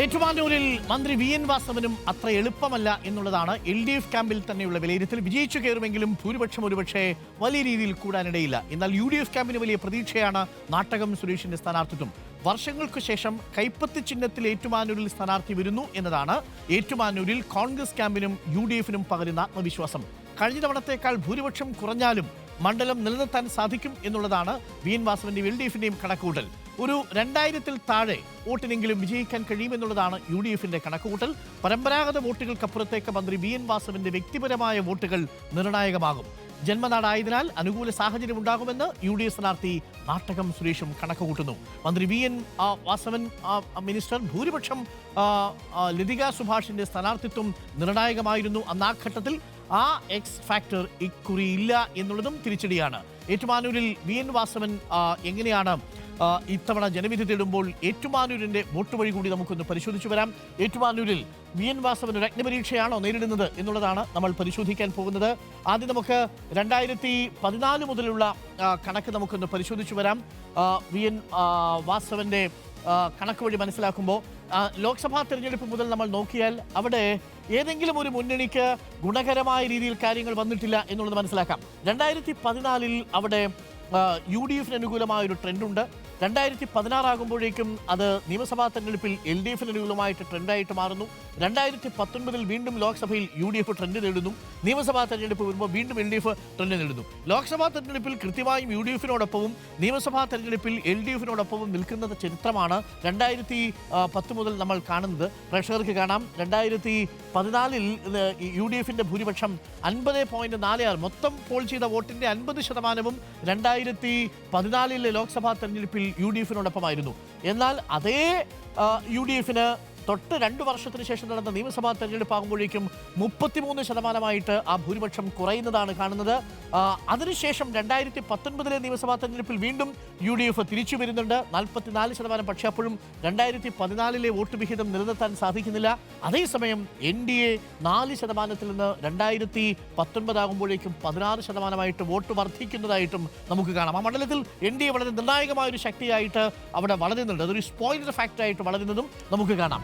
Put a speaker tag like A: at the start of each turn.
A: ഏറ്റുമാനൂരിൽ മന്ത്രി V N വാസവനും അത്ര എളുപ്പമല്ല എന്നുള്ളതാണ് LDF ക്യാമ്പിൽ തന്നെയുള്ള വിലയിരുത്തൽ. വിജയിച്ചു കയറുമെങ്കിലും ഭൂരിപക്ഷം ഒരുപക്ഷെ വലിയ രീതിയിൽ കൂടാനിടയില്ല. എന്നാൽ UDF ക്യാമ്പിന് വലിയ പ്രതീക്ഷയാണ് നാട്ടകം സുരേഷിന്റെ സ്ഥാനാർത്ഥിത്വം. വർഷങ്ങൾക്ക് ശേഷം കൈപ്പത്തി ചിഹ്നത്തിൽ ഏറ്റുമാനൂരിൽ സ്ഥാനാർത്ഥി വരുന്നു എന്നതാണ് ഏറ്റുമാനൂരിൽ കോൺഗ്രസ് ക്യാമ്പിനും UDFനും പകരുന്ന ആത്മവിശ്വാസം. കഴിഞ്ഞ തവണത്തേക്കാൾ ഭൂരിപക്ഷം കുറഞ്ഞാലും മണ്ഡലം നിലനിർത്താൻ സാധിക്കും എന്നുള്ളതാണ് വി എൻ വാസവന്റെയും LDFന്റെയും കണക്കുകൂട്ടൽ. ഒരു 2000-ൽ താഴെ വോട്ടിനെങ്കിലും വിജയിക്കാൻ കഴിയുമെന്നുള്ളതാണ് UDFന്റെ കണക്കുകൂട്ടൽ. പരമ്പരാഗത വോട്ടുകൾക്കപ്പുറത്തേക്ക് മന്ത്രി വി എൻ വാസവന്റെ വ്യക്തിപരമായ വോട്ടുകൾ നിർണായകമാകും. ജന്മനാടായതിനാൽ അനുകൂല സാഹചര്യം ഉണ്ടാകുമെന്ന് UDF സ്ഥാനാർത്ഥി നാട്ടകം സുരേഷും കണക്കുകൂട്ടുന്നു. മന്ത്രി വി എൻ വാസവൻ മിനിസ്റ്റർ ഭൂരിപക്ഷം ലതിക സുഭാഷിന്റെ സ്ഥാനാർത്ഥിത്വം നിർണായകമായിരുന്നു. അന്ന് ആ ഘട്ടത്തിൽ ആ എക്സ് ഫാക്ടർ ഇക്കുറി ഇല്ല എന്നുള്ളതും തിരിച്ചടിയാണ്. ഏറ്റുമാനൂരിൽ വി എൻ വാസവൻ എങ്ങനെയാണ് ഇത്തവണ ജനവിധി തേടുമ്പോൾ ഏറ്റുമാനൂരിന്റെ വോട്ട് വഴി കൂടി നമുക്കൊന്ന് പരിശോധിച്ചു വരാം. ഏറ്റുമാനൂരിൽ വി എൻ വാസവൻ ഒരു അഗ്നിപരീക്ഷയാണോ നേരിടുന്നത് എന്നുള്ളതാണ് നമ്മൾ പരിശോധിക്കാൻ പോകുന്നത്. ആദ്യം നമുക്ക് 2014 മുതലുള്ള കണക്ക് നമുക്കൊന്ന് പരിശോധിച്ചു വരാം. വി എൻ വാസവന്റെ കണക്ക് വഴി മനസ്സിലാക്കുമ്പോൾ ലോക്സഭാ തെരഞ്ഞെടുപ്പ് മുതൽ നമ്മൾ നോക്കിയാൽ അവിടെ ഏതെങ്കിലും ഒരു മുന്നണിക്ക് ഗുണകരമായ രീതിയിൽ കാര്യങ്ങൾ വന്നിട്ടില്ല എന്നുള്ളത് മനസ്സിലാക്കാം. 2014-ൽ അവിടെ UDFന് അനുകൂലമായ ഒരു ട്രെൻഡുണ്ട്. 2016 ആകുമ്പോഴേക്കും അത് നിയമസഭാ തെരഞ്ഞെടുപ്പിൽ LDFന് അനുകൂലമായിട്ട് ട്രെൻഡായിട്ട് മാറുന്നു. 2019-ൽ വീണ്ടും ലോക്സഭയിൽ UDF ട്രെൻഡ് നേടുന്നു. നിയമസഭാ തെരഞ്ഞെടുപ്പ് വരുമ്പോൾ വീണ്ടും LDF ട്രെൻഡ് നേടുന്നു. ലോക്സഭാ തെരഞ്ഞെടുപ്പിൽ കൃത്യമായും UDFനോടൊപ്പവും നിയമസഭാ തെരഞ്ഞെടുപ്പിൽ LDFനോടൊപ്പവും നിൽക്കുന്ന ചരിത്രമാണ് 2010 മുതൽ നമ്മൾ കാണുന്നത്. പ്രേക്ഷകർക്ക് കാണാം, 2014-ൽ UDFന്റെ ഭൂരിപക്ഷം 50.46, മൊത്തം പോൾ ചെയ്ത വോട്ടിന്റെ 50%വും 2014-ലെ ലോക്സഭാ തെരഞ്ഞെടുപ്പിൽ UDFനോടൊപ്പമായിരുന്നു. എന്നാൽ അതേ UDFന് തൊട്ട് 2 വർഷത്തിന് ശേഷം നടന്ന നിയമസഭാ തെരഞ്ഞെടുപ്പ് ആകുമ്പോഴേക്കും 33% ആ ഭൂരിപക്ഷം കുറയുന്നതാണ് കാണുന്നത്. അതിനുശേഷം 2019-ലെ നിയമസഭാ തെരഞ്ഞെടുപ്പിൽ വീണ്ടും UDF തിരിച്ചു വരുന്നുണ്ട്, 44%. പക്ഷേ അപ്പോഴും 2014-ലെ വോട്ട് വിഹിതം നിലനിർത്താൻ സാധിക്കുന്നില്ല. അതേസമയം NDA 4%-ൽ നിന്ന് 2019 ആകുമ്പോഴേക്കും 16% വോട്ട് വർദ്ധിക്കുന്നതായിട്ടും നമുക്ക് കാണാം. ആ മണ്ഡലത്തിൽ NDA വളരെ നിർണായകമായ ഒരു ശക്തിയായിട്ട് അവിടെ വളരുന്നുണ്ട്. അതൊരു സ്പോയിലർ ഫാക്ടറായിട്ട് വളരുന്നതും നമുക്ക് കാണാം.